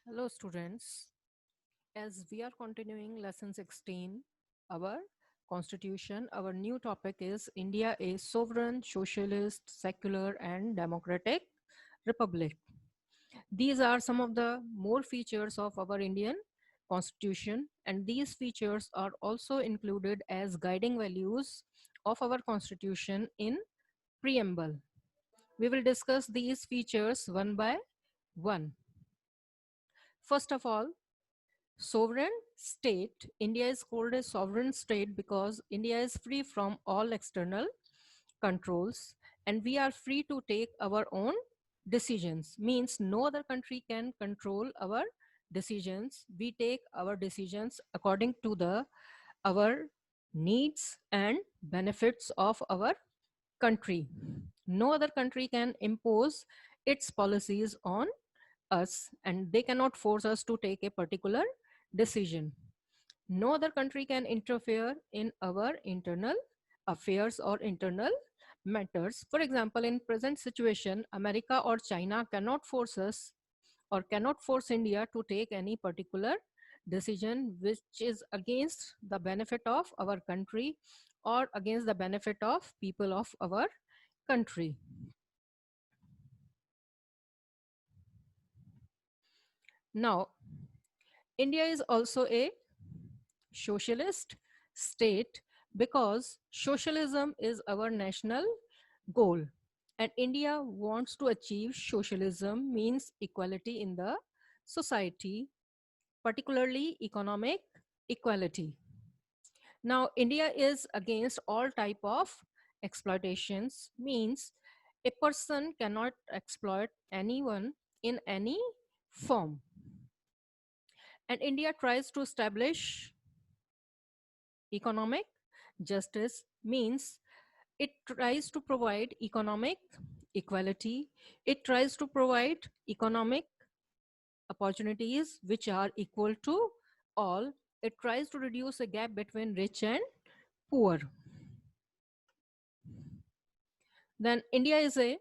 Hello students, as we are continuing lesson 16, our constitution, our new topic is India a sovereign, socialist, secular and democratic republic. These are some of the more features of our Indian constitution, and these features are also included as guiding values of our constitution in preamble. We will discuss these features one by one. First of all, sovereign state. India is called a sovereign state because India is free from all external controls and we are free to take our own decisions. Means no other country can control our decisions. We take our decisions according to the our needs and benefits of our country. No other country can impose its policies on us and they cannot force us to take a particular decision. No other country can interfere in our internal affairs or internal matters. For example, in present situation, America or China cannot force us or cannot force India to take any particular decision which is against the benefit of our country or against the benefit of people of our country. Now, India is also a socialist state because socialism is our national goal and India wants to achieve socialism means equality in the society, particularly economic equality. Now India is against all type of exploitations, means a person cannot exploit anyone in any form, and India tries to establish economic justice, means it tries to provide economic equality, it tries to provide economic opportunities which are equal to all, it tries to reduce a gap between rich and poor. Then India is a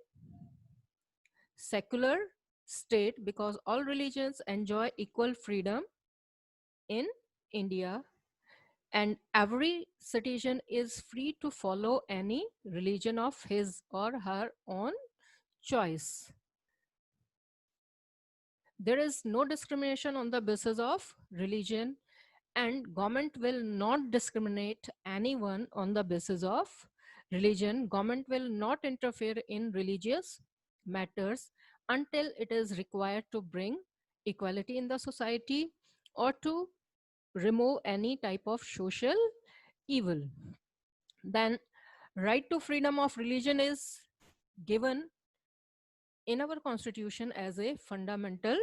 secular state because all religions enjoy equal freedom in India and every citizen is free to follow any religion of his or her own choice. There is no discrimination on the basis of religion and government will not discriminate anyone on the basis of religion. Government will not interfere in religious matters until it is required to bring equality in the society or to remove any type of social evil. Then right to freedom of religion is given in our constitution as a fundamental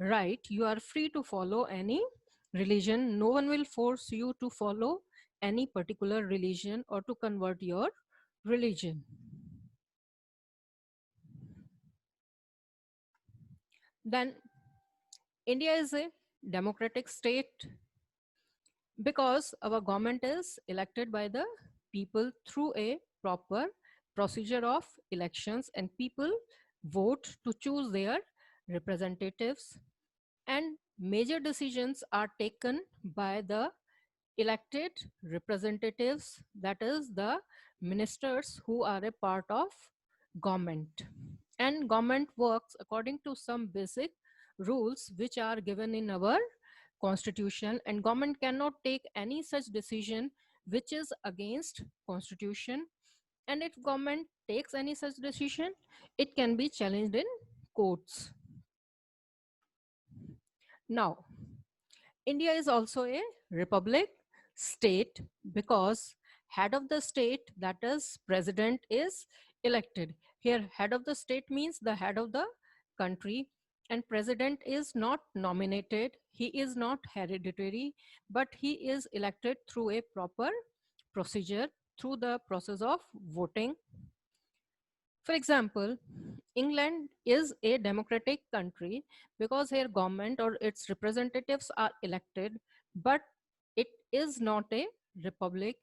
right. You are free to follow any religion. No one will force you to follow any particular religion or to convert your religion. Then India is a democratic state because our government is elected by the people through a proper procedure of elections and people vote to choose their representatives and major decisions are taken by the elected representatives, that is the ministers who are a part of government, and government works according to some basic rules which are given in our constitution, and government cannot take any such decision which is against constitution, and if government takes any such decision it can be challenged in courts. Now India is also a republic state because head of the state, that is president, is elected. Here head of the state means the head of the country, and president is not nominated, he is not hereditary, but he is elected through a proper procedure, through the process of voting. For example, England is a democratic country because here government or its representatives are elected, but it is not a republic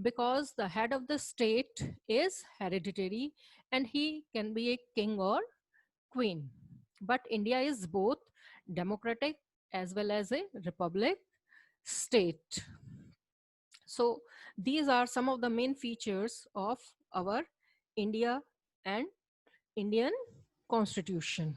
because the head of the state is hereditary and he can be a king or queen. But India is both democratic as well as a republic state. So these are some of the main features of our India and Indian constitution.